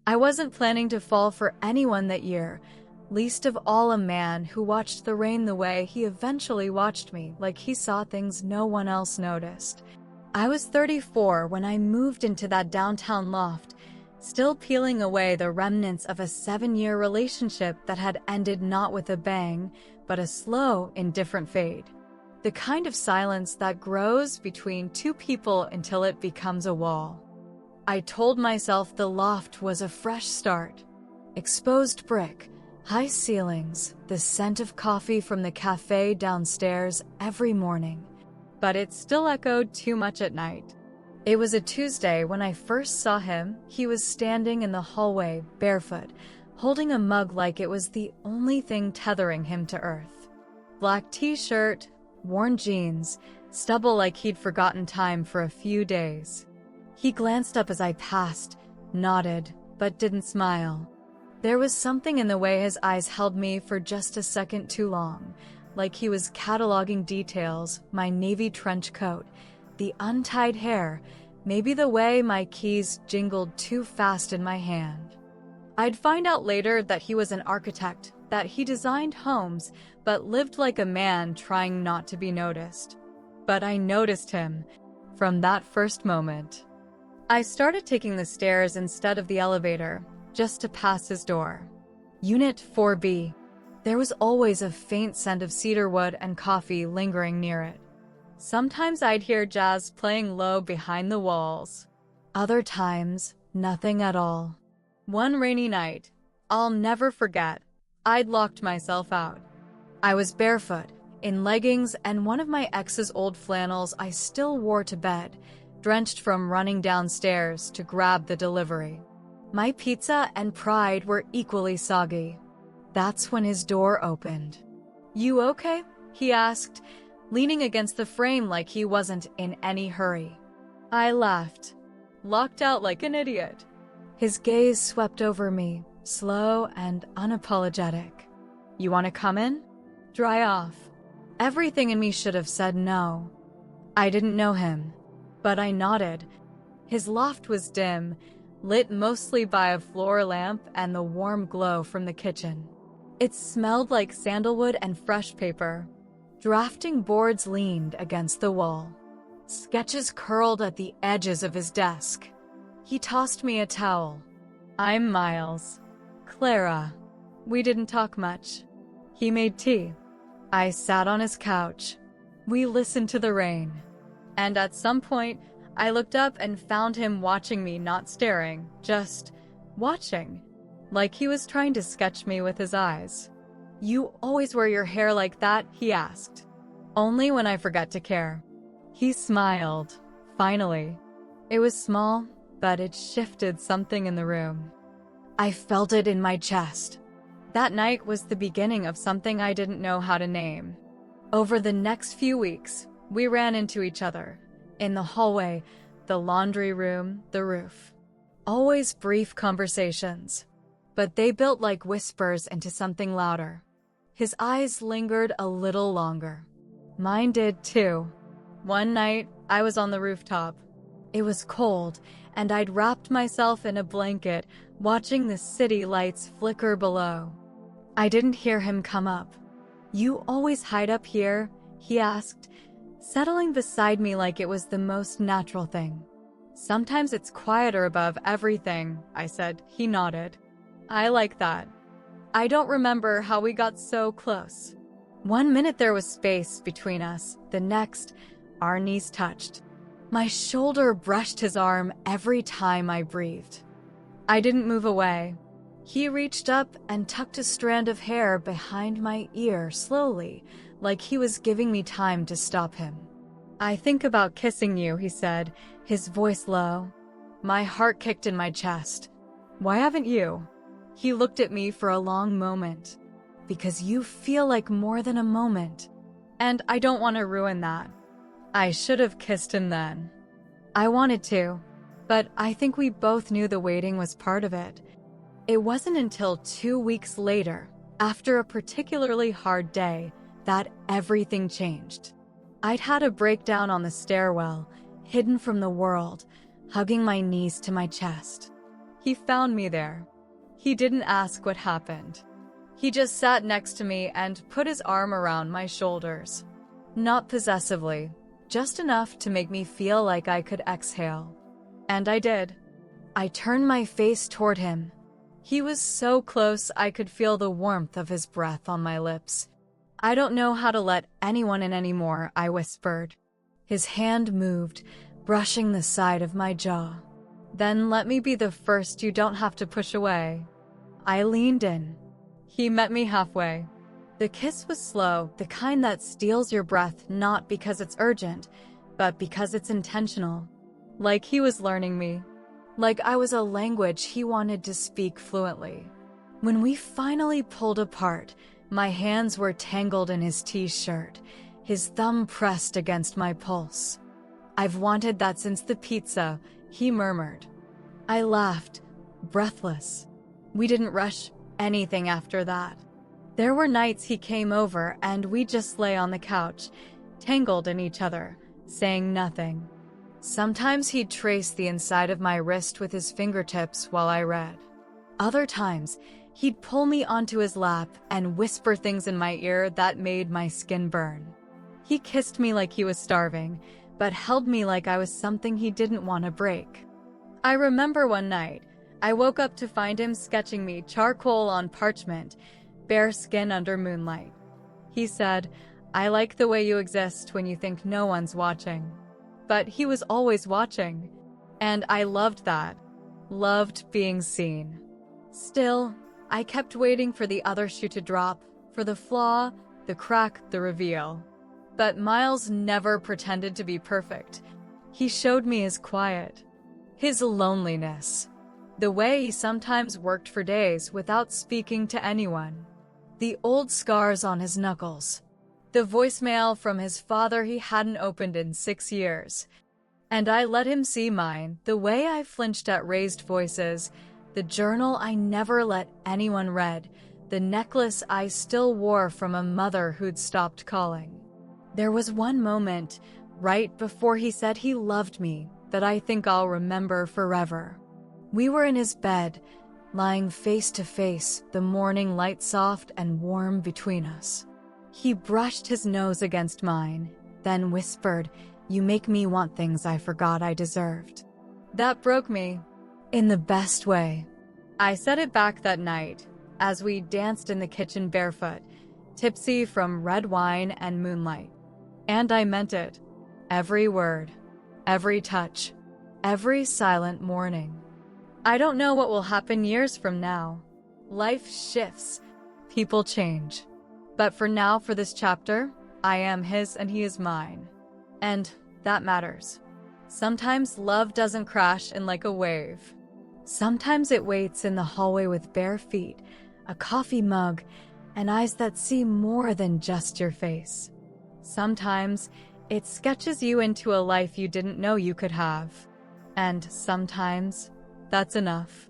I wasn't planning to fall for anyone that year, least of all a man who watched the rain the way he eventually watched me, like he saw things no one else noticed. I was 34 when I moved into that downtown loft, still peeling away the remnants of a 7-year relationship that had ended not with a bang, but a slow, indifferent fade. The kind of silence that grows between two people until it becomes a wall. I told myself the loft was a fresh start. Exposed brick, high ceilings, the scent of coffee from the cafe downstairs every morning. But it still echoed too much at night. It was a Tuesday when I first saw him. He was standing in the hallway, barefoot, holding a mug like it was the only thing tethering him to earth. Black t-shirt, worn jeans, stubble like he'd forgotten time for a few days. He glanced up as I passed, nodded, but didn't smile. There was something in the way his eyes held me for just a second too long, like he was cataloging details, my navy trench coat, the untied hair, maybe the way my keys jingled too fast in my hand. I'd find out later that he was an architect, that he designed homes, but lived like a man trying not to be noticed. But I noticed him from that first moment. I started taking the stairs instead of the elevator, just to pass his door. Unit 4B. There was always a faint scent of cedarwood and coffee lingering near it. Sometimes I'd hear jazz playing low behind the walls. Other times, nothing at all. One rainy night, I'll never forget, I'd locked myself out. I was barefoot, in leggings and one of my ex's old flannels I still wore to bed, drenched from running downstairs to grab the delivery. My pizza and pride were equally soggy. That's when his door opened. "You okay?" he asked, leaning against the frame like he wasn't in any hurry. I laughed, locked out like an idiot. His gaze swept over me, slow and unapologetic. "You want to come in?" "Dry off." Everything in me should have said no. I didn't know him, but I nodded. His loft was dim, lit mostly by a floor lamp and the warm glow from the kitchen. It smelled like sandalwood and fresh paper. Drafting boards leaned against the wall. Sketches curled at the edges of his desk. He tossed me a towel. "I'm Miles. Clara." We didn't talk much. He made tea. I sat on his couch. We listened to the rain. And at some point, I looked up and found him watching me, not staring, just watching. Like he was trying to sketch me with his eyes. "You always wear your hair like that?" he asked. "Only when I forget to care." He smiled, finally. It was small, but it shifted something in the room. I felt it in my chest. That night was the beginning of something I didn't know how to name. Over the next few weeks, we ran into each other. In the hallway, the laundry room, the roof. Always brief conversations. But they built like whispers into something louder. His eyes lingered a little longer. Mine did too. One night, I was on the rooftop. It was cold, and I'd wrapped myself in a blanket, watching the city lights flicker below. I didn't hear him come up. "You always hide up here?" he asked, settling beside me like it was the most natural thing. "Sometimes it's quieter above everything," I said. He nodded. "I like that." I don't remember how we got so close. One minute there was space between us, the next, our knees touched. My shoulder brushed his arm every time I breathed. I didn't move away. He reached up and tucked a strand of hair behind my ear slowly, like he was giving me time to stop him. "I think about kissing you," he said, his voice low. My heart kicked in my chest. "Why haven't you?" He looked at me for a long moment. "Because you feel like more than a moment. And I don't want to ruin that." I should have kissed him then. I wanted to, but I think we both knew the waiting was part of it. It wasn't until 2 weeks later, after a particularly hard day, that everything changed. I'd had a breakdown on the stairwell, hidden from the world, hugging my knees to my chest. He found me there. He didn't ask what happened. He just sat next to me and put his arm around my shoulders. Not possessively, just enough to make me feel like I could exhale. And I did. I turned my face toward him. He was so close I could feel the warmth of his breath on my lips. "I don't know how to let anyone in anymore," I whispered. His hand moved, brushing the side of my jaw. "Then let me be the first you don't have to push away." I leaned in. He met me halfway. The kiss was slow, the kind that steals your breath not because it's urgent, but because it's intentional. Like he was learning me. Like I was a language he wanted to speak fluently. When we finally pulled apart, my hands were tangled in his t-shirt, his thumb pressed against my pulse. "I've wanted that since the pizza," he murmured. I laughed, breathless. We didn't rush anything after that. There were nights he came over and we just lay on the couch, tangled in each other, saying nothing. Sometimes he'd trace the inside of my wrist with his fingertips while I read. Other times, he'd pull me onto his lap and whisper things in my ear that made my skin burn. He kissed me like he was starving, but held me like I was something he didn't want to break. I remember one night, I woke up to find him sketching me charcoal on parchment, bare skin under moonlight. He said, "I like the way you exist when you think no one's watching." But he was always watching, and I loved that. Loved being seen. Still, I kept waiting for the other shoe to drop, for the flaw, the crack, the reveal. But Miles never pretended to be perfect. He showed me his quiet, his loneliness, the way he sometimes worked for days without speaking to anyone, the old scars on his knuckles, the voicemail from his father he hadn't opened in 6 years. And I let him see mine, the way I flinched at raised voices, the journal I never let anyone read, the necklace I still wore from a mother who'd stopped calling. There was one moment, right before he said he loved me, that I think I'll remember forever. We were in his bed, lying face to face, the morning light soft and warm between us. He brushed his nose against mine, then whispered, "You make me want things I forgot I deserved." That broke me, in the best way. I said it back that night, as we danced in the kitchen barefoot, tipsy from red wine and moonlight. And I meant it. Every word, every touch, every silent morning. I don't know what will happen years from now. Life shifts, people change. But for now, for this chapter, I am his and he is mine. And that matters. Sometimes love doesn't crash in like a wave. Sometimes it waits in the hallway with bare feet, a coffee mug, and eyes that see more than just your face. Sometimes it sketches you into a life you didn't know you could have. And sometimes that's enough.